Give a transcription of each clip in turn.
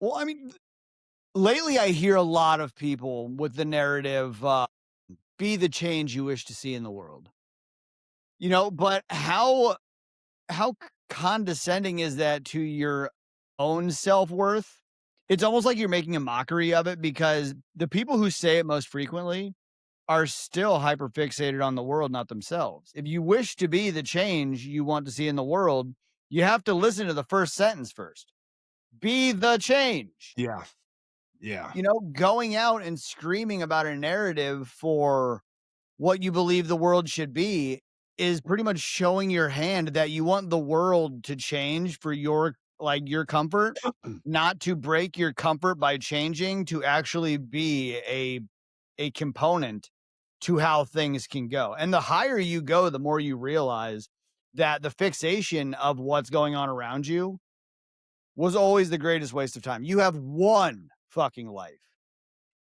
Well, I mean, lately I hear a lot of people with the narrative, "Be the change you wish to see in the world." But how condescending is that to your own self-worth? It's almost like you're making a mockery of it because the people who say it most frequently are still hyper fixated on the world, not themselves. If you wish to be the change you want to see in the world, you have to listen to the first sentence first. Be the change. Yeah. Yeah. Going out and screaming about a narrative for what you believe the world should be is pretty much showing your hand that you want the world to change for your comfort, not to break your comfort by changing, to actually be a component to how things can go. And the higher you go, the more you realize that the fixation of what's going on around you was always the greatest waste of time. You have one fucking life.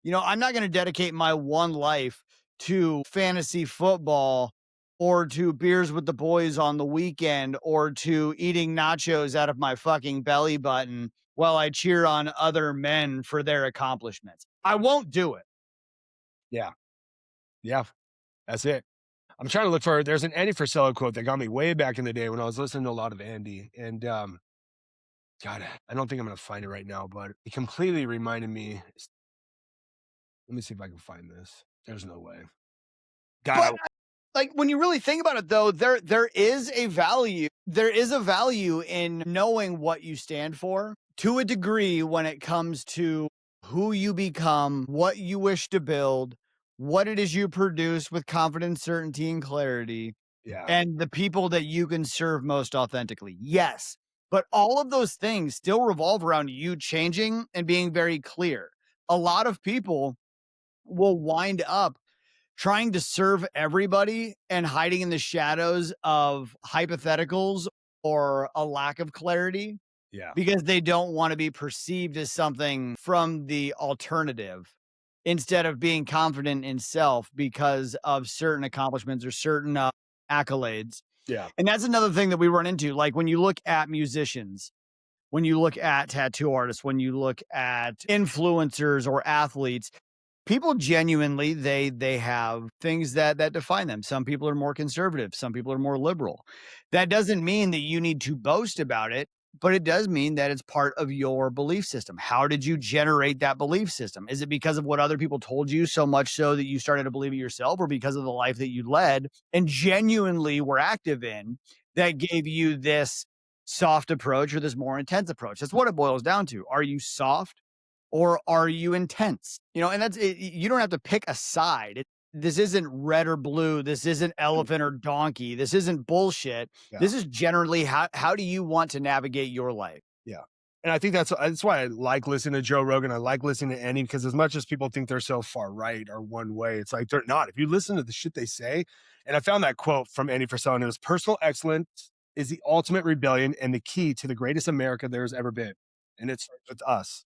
I'm not gonna dedicate my one life to fantasy football or to beers with the boys on the weekend or to eating nachos out of my fucking belly button while I cheer on other men for their accomplishments. I won't do it. Yeah. Yeah. That's it. I'm trying to look for there's an Andy Frisella quote that got me way back in the day when I was listening to a lot of Andy, and, God, I don't think I'm gonna find it right now, but it completely reminded me. Let me see if I can find this. There's no way. God, I But like when you really think about it though, there is a value. There is a value in knowing what you stand for to a degree when it comes to who you become, what you wish to build, what it is you produce with confidence, certainty, and clarity, yeah. and the people that you can serve most authentically. Yes. But all of those things still revolve around you changing and being very clear. A lot of people will wind up trying to serve everybody and hiding in the shadows of hypotheticals or a lack of clarity Yeah. because they don't want to be perceived as something from the alternative instead of being confident in self because of certain accomplishments or certain accolades. Yeah. And that's another thing that we run into. Like when you look at musicians, when you look at tattoo artists, when you look at influencers or athletes, people genuinely they have things that define them. Some people are more conservative, some people are more liberal. That doesn't mean that you need to boast about it, but it does mean that it's part of your belief system. How did you generate that belief system? Is it because of what other people told you so much so that you started to believe it yourself, or because of the life that you led and genuinely were active in that gave you this soft approach or this more intense approach? That's what it boils down to. Are you soft or are you intense? And that's it. You don't have to pick a side. This isn't red or blue. This isn't elephant or donkey. This isn't bullshit. Yeah. This is generally how do you want to navigate your life? Yeah. And I think that's why I like listening to Joe Rogan. I like listening to Andy because as much as people think they're so far right or one way, it's like they're not. If you listen to the shit they say, and I found that quote from Andy Frisella, and it was personal excellence is the ultimate rebellion and the key to the greatest America there's ever been. And it starts with us.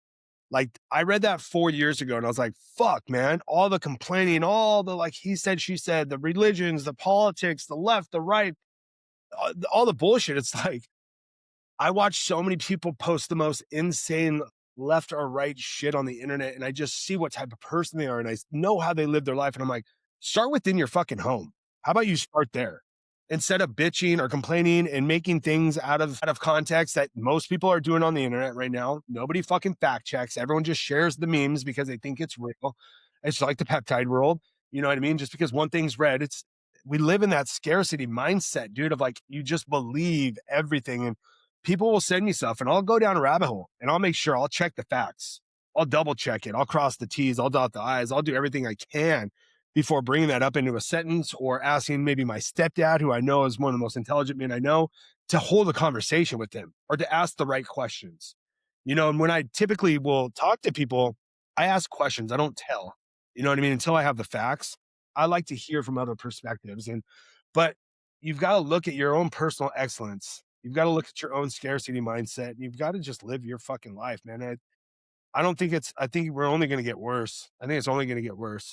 Like I read that 4 years ago and I was like, fuck, man, all the complaining, all the like he said, she said, the religions, the politics, the left, the right, all the bullshit. It's like, I watch so many people post the most insane left or right shit on the internet, and I just see what type of person they are, and I know how they live their life. And I'm like, start within your fucking home. How about you start there? Instead of bitching or complaining and making things out of context that most people are doing on the internet right now. Nobody fucking fact checks. Everyone just shares the memes because they think it's real. It's like the peptide world. You know what I mean? Just because one thing's red, it's we live in that scarcity mindset, dude, of like you just believe everything. And people will send me stuff and I'll go down a rabbit hole and I'll make sure I'll check the facts. I'll double check it. I'll cross the T's. I'll dot the I's. I'll do everything I can before bringing that up into a sentence or asking maybe my stepdad, who I know is one of the most intelligent men I know, to hold a conversation with him or to ask the right questions. And when I typically will talk to people, I ask questions. I don't tell, you know what I mean? Until I have the facts, I like to hear from other perspectives. But you've got to look at your own personal excellence. You've got to look at your own scarcity mindset. And you've got to just live your fucking life, man. I don't think I think we're only going to get worse. I think it's only going to get worse.